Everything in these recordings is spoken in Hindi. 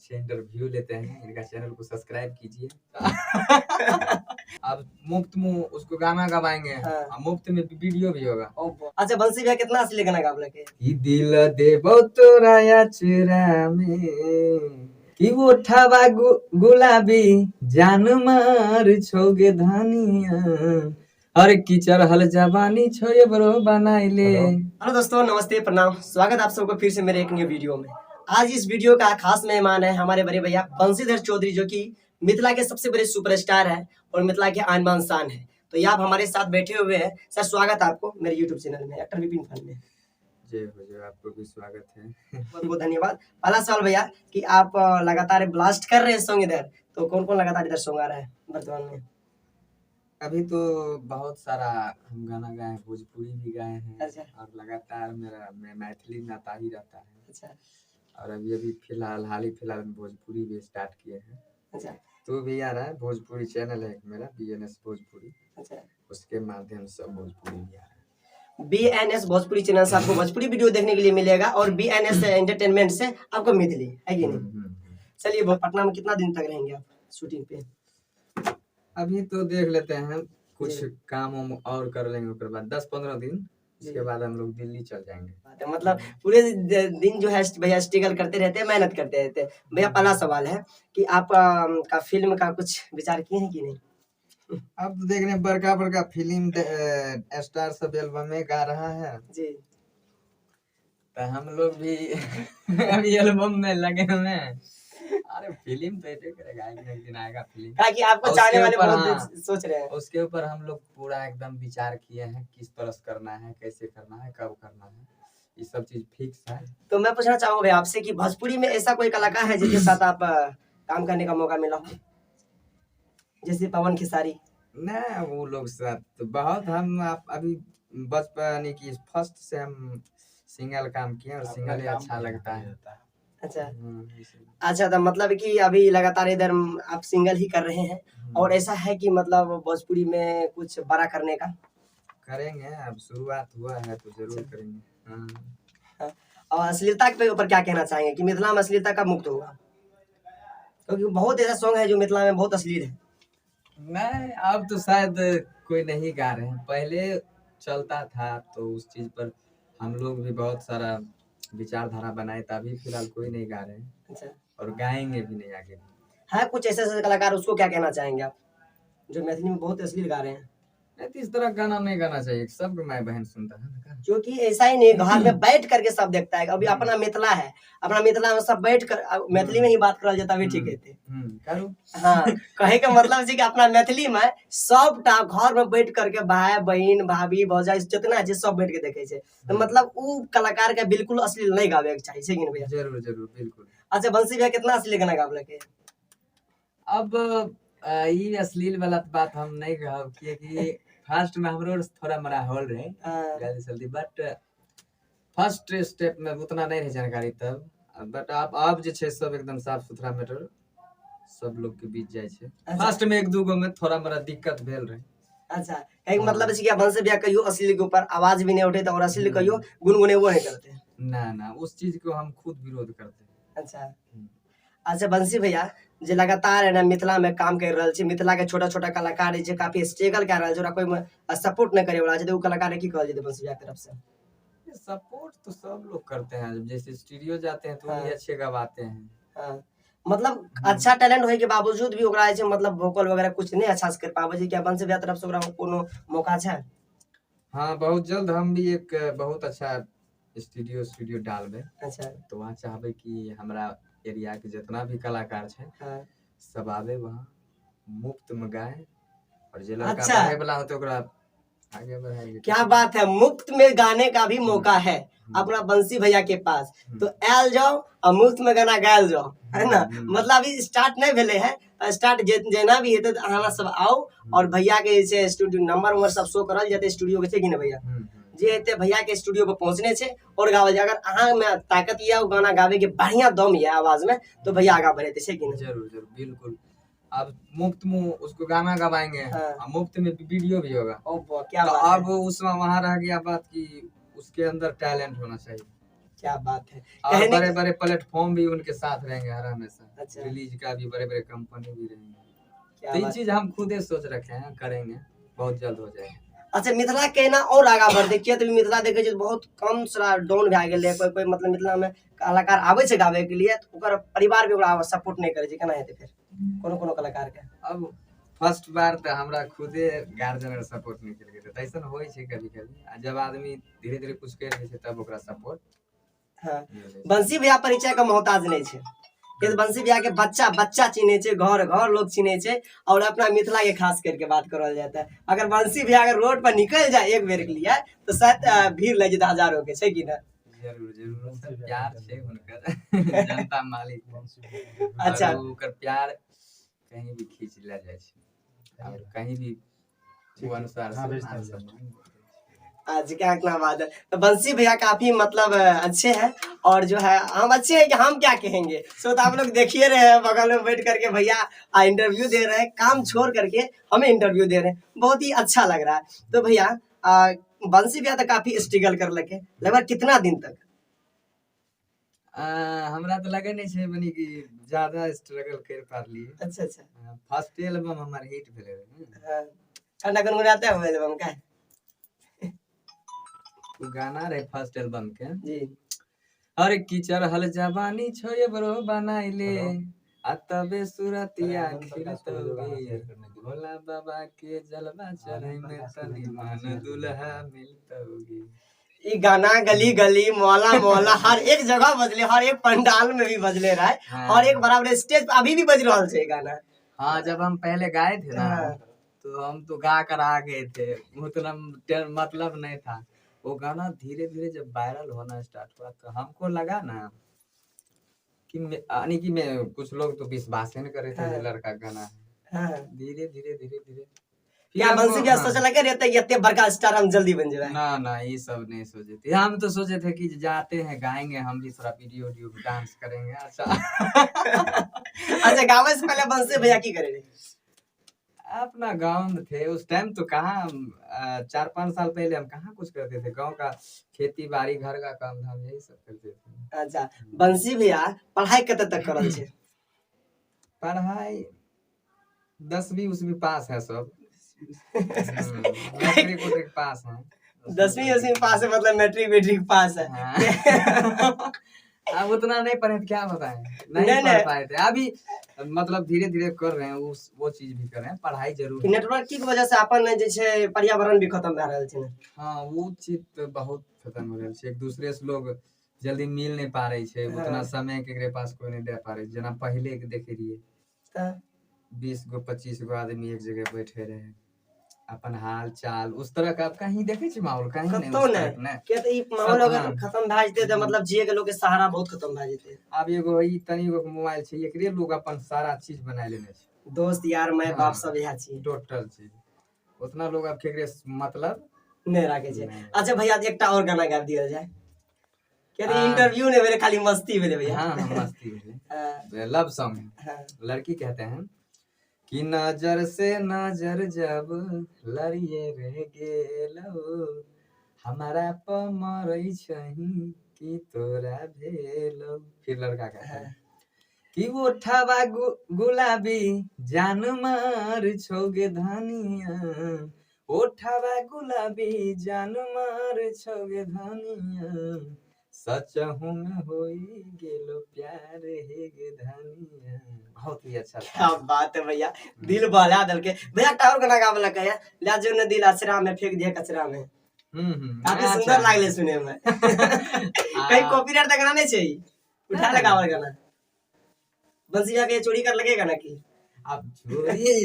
अच्छे इंटरव्यू लेते हैं। इनका चैनल को सब्सक्राइब कीजिए। अब मुफ्त में उसको गाना गवाएंगे और मुफ्त में वीडियो भी होगा। अच्छा बंसी भैया कितना असली गाना गा लगे कि दिल देबो तोरा या चुरा में कि उठावा गुलाबी जान मार छोगे धनिया अरे की चढ़ल जवानी छोये बरो बनाइले। हेलो दोस्तों, नमस्ते, प्रणाम, स्वागत आप सबको फिर से मेरे एक न्यू वीडियो में। आज इस वीडियो का खास मेहमान है हमारे बड़े भैया बंसीधर चौधरी, जो कि मिथिला के सबसे बड़े सुपरस्टार है और मिथिला के आन बान शान है। तो ये आप हमारे साथ बैठे हुए हैं। सर स्वागत आपको मेरे यूट्यूब चैनल में, एक्टर विपिन फन में। जय हो जय, आपको भी स्वागत है। बहुत बहुत धन्यवाद। पहला सवाल भैया कि आप लगातार ब्लास्ट कर रहे हैं सॉन्ग इधर, तो कौन कौन लगातार इधर सॉन्ग आ रहा है वर्तमान में? अभी तो बहुत सारा हम गाना गाए हैं, भोजपुरी भी गाए हैं। अच्छा। और लगातार मैं मैथिली में आता ही रहता है। अच्छा। और अभी फिलहाल हाल में भोजपुरी भी स्टार्ट किए हैं। अच्छा। तो भी आ रहा है, भोजपुरी चैनल है मेरा BNS भोजपुरी। अच्छा। उसके माध्यम से भोजपुरी भी आ रहा है। BNS भोजपुरी चैनल से आपको भोजपुरी वीडियो देखने के लिए मिलेगा और BNS एंटरटेनमेंट से आपको मिथिली है कि नहीं? चलिए, पटना में कितना दिन तक रहेंगे आप शूटिंग पे? अभी तो देख लेते हैं, कुछ काम और कर लेंगे, उसके बाद 10-15 दिन, उसके बाद हम लोग दिल्ली चल जाएंगे। मतलब पूरे दिन जो है भैया स्ट्रगल करते रहते हैं, मेहनत करते रहते हैं। भैया पहला सवाल है कि आप का फिल्म का कुछ विचार किए हैं कि नहीं? अब तो देख रहे हैं बड़का फिल्म स्टार सब एल्बम में गा रहा है जी। तो हम लोग भी अभी एल्बम में लगे हुए हैं। अरे फिल्म तो ऐसे करेगा, एक दिन आएगा फिल्म। क्या कि आपको चाहने वाले बहुत सोच रहे हैं। उसके ऊपर हम लोग पूरा एकदम विचार किए हैं, किस तरह से करना है, कैसे करना है, कब करना है, ये सब चीज फिक्स है। तो मैं पूछना चाहूंगा भैया आपसे कि भोजपुरी में ऐसा कोई कलाकार है जिसके साथ आप काम करने का मौका मिला हो, जैसे पवन खेसारी? ना, वो लोग साथ तो बहुत हम अभी बचपन की फर्स्ट से हम सिंगल काम किए और सिंगल ही अच्छा लगता है। अच्छा। अच्छा, तो मतलब कि अभी लगातार इधर आप सिंगल ही कर रहे हैं और ऐसा है कि मतलब भोजपुरी में कुछ बड़ा करने का करेंगे। अब शुरुआत हुआ है तो जरूर करेंगे। और अश्लीलता के ऊपर क्या कहना चाहेंगे कि मिथिला में अश्लीलता कब मुक्त होगा? क्योंकि बहुत ऐसा सॉन्ग है जो मिथिला में बहुत अश्लील है। नहीं, अब तो शायद कोई नहीं गा रहे हैं, पहले चलता था तो उस चीज पर हम लोग भी बहुत सारा विचारधारा बनाए, तभी फिलहाल कोई नहीं गा रहे हैं। अच्छा। और गाएंगे भी नहीं आगे। है कुछ ऐसे कलाकार, उसको क्या कहना चाहेंगे आप जो मैथिली में बहुत अश्लील गा रहे हैं? इस तरह गाना नहीं गाना चाहिए, सब माँ बहन सुनता है ना। क्योंकि ऐसा ही नहीं, घर में बैठ करके सब देखता है। अभी अपना मिथिला है, अपना मिथिला में सब बैठ कर मैथिली में ही बात करल जाता है, ठीक है। हाँ, कहे का मतलब है कि अपना मैथिली में सबटा घर में बैठ करके भाई बहन भाभी भौजाई जितना है सब बैठ के देखे छे। तो मतलब वो कलाकार के बिल्कुल अश्लील नहीं गावे के चाहिए, है कि नहीं भैया? जरूर जरूर, बिल्कुल। अच्छा, बंसी भैया कितना अश्लील गाना गावे के? अब ये अश्लील वाला बात हम नहीं गाव कि फर्स्ट में हमरो थोड़ा मरा होल रहे जल्दी, बट फर्स्ट स्टेप में उतना नहीं रहे जानकारी तब। बट आप जे छे सब एकदम साफ सुथरा मैटर सब लोग के बीच जाए छे। फर्स्ट में एक दो गो में थोड़ा बड़ा दिक्कत भेल रहे। अच्छा, एक मतलब है कि बंसी भैया कहियो अश्लील के ऊपर आवाज भी नहीं उठे और अश्लील कहियो गुनगुने वो नहीं करते। ना, उस चीज को हम खुद विरोध करते हैं। अच्छा। अच्छा बंसी भैया, जे लगातार है ना मिथिला में काम कर रहल छी, मिथिला के छोटा-छोटा कलाकार जे काफी स्ट्रगल कर रहल छै, ओकरा कोई सपोर्ट नहीं करे वाला छै, तो उ कलाकार की कहल जेते बंसी भैया की तरफ से? सपोर्ट तो सब लोग करते हैं, जब जैसे स्टूडियो जाते हैं तो भी अच्छे गवाते हैं। हाँ, मतलब अच्छा टैलेंट होए के बावजूद भी ओकरा जे मतलब वोकल वगैरह कुछ नहीं अच्छा से कर पावे छै, क्या बंसी भैया तरफ से ओकरा कोनो मौका छै? हाँ, बहुत जल्द हम भी एक बहुत अच्छा स्टूडियो डालबे। अच्छा, तो वहाँ चाहबे कि हमरा एरिया के जितना भी कलाकार है सब आवे, वहाँ मुफ्त में गाए और जे लड़का बढ़े वाला होते ओकरा आगे बढ़ाएंगे। क्या बात है, मुफ्त में गाने का भी मौका है अपना बंसी भैया के पास, तो आयल जाओ और मुफ्त में गाना गायल जाओ, है ना? मतलब अभी स्टार्ट नहीं भेले है, स्टार्ट जेना भी हेते अहाँ सब आओ और भैया के जैसे स्टूडियो नंबर सब शो करल जाते स्टूडियो के, कि ना भैया? जे हेते भैया के स्टूडियो पे पहुंचने छे और गावे, अगर अहाँ में ताकत या गाना गावे के बढ़िया दम या आवाज में, तो भैया आगा बढ़े थे, कि ना? जरूर बिल्कुल। अब मुफ्त में उसको गाना गवाएंगे और मुफ्त में वीडियो भी होगा। क्या तो अब उसमें वहाँ रह गया बात कि उसके अंदर टैलेंट होना चाहिए। क्या बात है। और कहने बड़े बड़े प्लेटफॉर्म भी उनके साथ रहेंगे हर हमेशा। अच्छा। रिलीज का भी बड़े बड़े कंपनी भी रहेंगे। क्या तो ये बात चीज हम खुद ही सोच रखे हैं, करेंगे, बहुत जल्द हो जाएगा। अच्छा मिथिला के ना और आगा बढ़ देखिए तो मिथिला देखे छै बहुत कम सारा डाउन भए गेलै, कोई कोई मतलब मिथिला में कलाकार आबै छै गावे के लिए तो ओकर परिवार भी ओकरा सपोर्ट नहीं करे छै, केना हेतै फिर कोनो कोनो कलाकार के? अब फर्स्ट बार तो हमरा खुदे गार्जियन सपोर्ट नहीं केलकै, तो ऐसा होय छै कभी कभी। आ जब आदमी धीरे धीरे कुछ कर लै छै तब ओकरा सपोर्ट। हाँ बंसी भैया परिचय का मोहताज नहीं छै, ये तो बंसी भैया के बच्चा बच्चा चिन्हे छै, घर घर लोग चिन्हे छै। और अपना मिथिला के खास करके बात करल जाता है, अगर बंसी भैया अगर रोड पर निकल जाए एक बेर के लिए तो शायद भीड़ लग जेतै हजारों के, छै कि ना? जरूर जरूर सर, प्यार छै हुनकर जनता मालिक। अच्छा ओकर प्यार कहीं भी खींच ले जाए छै और कहीं भी वो अनुसार से मान सम्मान। आज क्या इतना बात है। तो बंसी भैया काफी मतलब अच्छे हैं, और जो है हम अच्छे हैं कि हम क्या कहेंगे। सो तो आप लोग देखिए रहे हैं बगल में बैठ करके भैया इंटरव्यू दे रहे हैं, काम छोड़ करके हमें इंटरव्यू दे रहे हैं, बहुत ही अच्छा लग रहा है। तो भैया बंसी भैया तो काफी स्ट्रगल कर लगे, लगभग कितना दिन तक? हमरा तो लगे नहीं छै बनी कि ज्यादा स्ट्रगल कर पारलिए। अच्छा अच्छा। फर्स्ट एल्बम हमर हिट भेले रहे। हाँ, ठंडा गुनगुनाते हुए एल्बम का वो गाना रहे फर्स्ट एल्बम के जी। अरे कीचड़ हल जवानी छो ये ब्रो बनाइले तबे सूरतिया खिलतोगे, भोला बाबा के जलवा चढ़े में तनी मन दुल्हा मिलतोगे। ये गाना गली गली मोहल्ला मोहल्ला हर एक जगह बजले, हर एक पंडाल में भी बजले रहा है। हाँ। और एक बराबर स्टेज पे अभी भी बज रहा है गाना। हाँ जब हम पहले गाए थे ना हाँ। तो हम तो गा कर आ गए थे, उतना मतलब नहीं था। वो गाना धीरे धीरे जब वायरल होना स्टार्ट हुआ तो हमको लगा ना कि यानी कि मैं कुछ लोग तो विश्वास ही नहीं कर रहे थे। हाँ। लड़का गाना है। हाँ। धीरे धीरे धीरे धीरे क्या बंसी भैया सोचा लगे रहते इतने बड़का स्टार हम जल्दी बन जाए? ना ना ये सब नहीं सोचे थे, हम तो सोचे थे कि जाते हैं गाएंगे, हम भी थोड़ा वीडियो वीडियो डांस करेंगे। अच्छा अच्छा गावे से पहले बंसी भैया की करे रहे? अपना गांव में थे उस टाइम, तो कहाँ 4-5 साल पहले हम कहाँ कुछ करते थे। गांव का खेती बाड़ी घर का काम धाम यही सब करते थे। अच्छा बंसी भैया पढ़ाई कते तक करल छे? पढ़ाई 10वीं उसवीं पास है सब। मैट्रिक पास है। 10वीं पास है मतलब मैट्रिक पास है। हाँ। अब उतना नहीं पढ़े तो क्या बताएं, नहीं पढ़ पाए थे। अभी मतलब धीरे धीरे कर रहे हैं वो चीज भी कर रहे हैं, पढ़ाई जरूर। नेटवर्क की वजह से अपन जे छै पर्यावरण भी खत्म भए रहल छै। हाँ वो चीज तो बहुत खत्म हो रहल छै, एक दूसरे से लोग जल्दी मिल नहीं पा रहे छै। उतना समय केकरे पास कोई नहीं दे पा रहे। जना पहले के देखे रहिए 20 गो 25 गो आदमी एक जगह बैठे रहे, अपन हाल चाल उस तरह का कहीं देखे छी माहौल कहीं नहीं उस तरह के। के त ई माहौल अगर खत्म भ जेते त मतलब जिए के लोग के सहारा बहुत खत्म भ जेते। अब एगो ई तनी गो मोबाइल छै, एकरे लोग अपन सारा चीज बना लेने छै, दोस्त यार माय बाप सब यह छी टोटल चीज। उतना लोग अब केकरे मतलब नहीं राखे छै। अच्छा भैया एकटा और गाना गा दिया जाए, के इंटरव्यू ने मेरे खाली मस्ती भेले भैया। हां मस्ती भेले, लव सॉन्ग। लड़की कहते हैं कि नजर से नजर जब लड़िए रह गेलो, हमारा प मरई छही कि तोरा भेलो। फिर लड़का कहता है कि उठावा गुलाबी जान मार छोगे धनिया, उठावा गुलाबी जान मार छोगे धनिया, सच हूँ में होई गेलो प्यार हे गे धनिया। बहुत ही अच्छा। क्या बात है भैया, दिल बहला दल के भैया। टावर गाना गावे लगा है ला जो न दिल अचरा में फेंक दिया कचरा में। काफी सुंदर लागले सुने में। कहीं कॉपीराइट तक गाना नहीं चाहिए, उठा लगावल गाना। बंसिया के चोरी कर लगेगा ना कि अब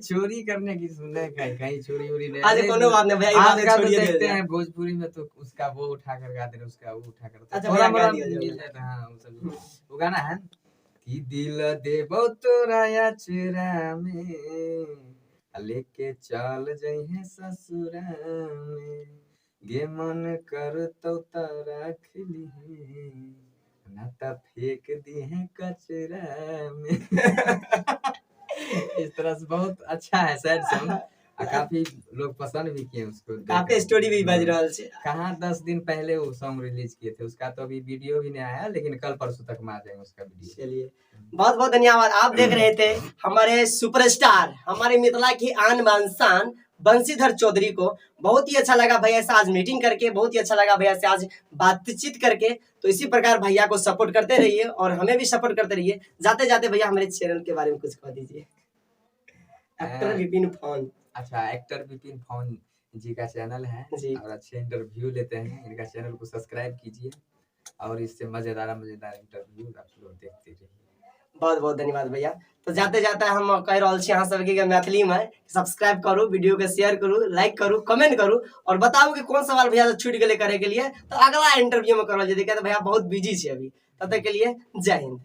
चोरी करने की सुनने कहीं चोरी उरी नहीं। आज कोनो बात नहीं भैया, बात तो देखते हैं भोजपुरी में तो उसका वो उठा कर गा दे, उसका वो उठा कर। अच्छा भैया गा दिया जाए। हां वो गाना है कि दिल देबो तोरा अचरा में, लेके चल जइहे ससुरा में, गे मन करतौ त रख लीहे ना त फेंक दिहे कचरा में। इस तरह से बहुत अच्छा है सैड सॉन्ग। काफी लोग पसंद भी किए उसको, काफी स्टोरी भी बज रहा है। कहाँ 10 दिन पहले वो सॉन्ग रिलीज किए थे, उसका तो अभी वीडियो भी नहीं आया, लेकिन कल परसों तक में आ जाएगा उसका वीडियो। चलिए बहुत बहुत धन्यवाद। आप देख रहे थे हमारे सुपरस्टार, हमारे मिथिला की आन बान शान बंशीधर चौधरी को। बहुत ही अच्छा लगा भैया से आज मीटिंग करके, बहुत ही अच्छा लगा भैया से आज बातचीत करके। तो इसी प्रकार भैया को सपोर्ट करते रहिए और हमें भी सपोर्ट करते रहिए। जाते जाते भैया हमारे चैनल के बारे में कुछ कह दीजिए। Actor Vipin phone. अच्छा, एक्टर विपिन फोन जी का चैनल है जी। और अच्छे इंटरव्यू लेते हैं, इनका चैनल को सब्सक्राइब कीजिए और इससे मजेदार इंटरव्यू आप लोग देखते रहिए। बहुत बहुत धन्यवाद भैया। तो जाते जाते हम कह रहा छी अहाँ सबके कि मैथिली में सब्सक्राइब करू, वीडियो के शेयर करू, लाइक करू, कमेंट करू और बताओ कि कौन सवाल भैया से छूट गेले करे के लिए, तो अगला इंटरव्यू में करल जेतै, किया तो भैया बहुत बिजी छै अभी। तब तक के लिए जय हिंद।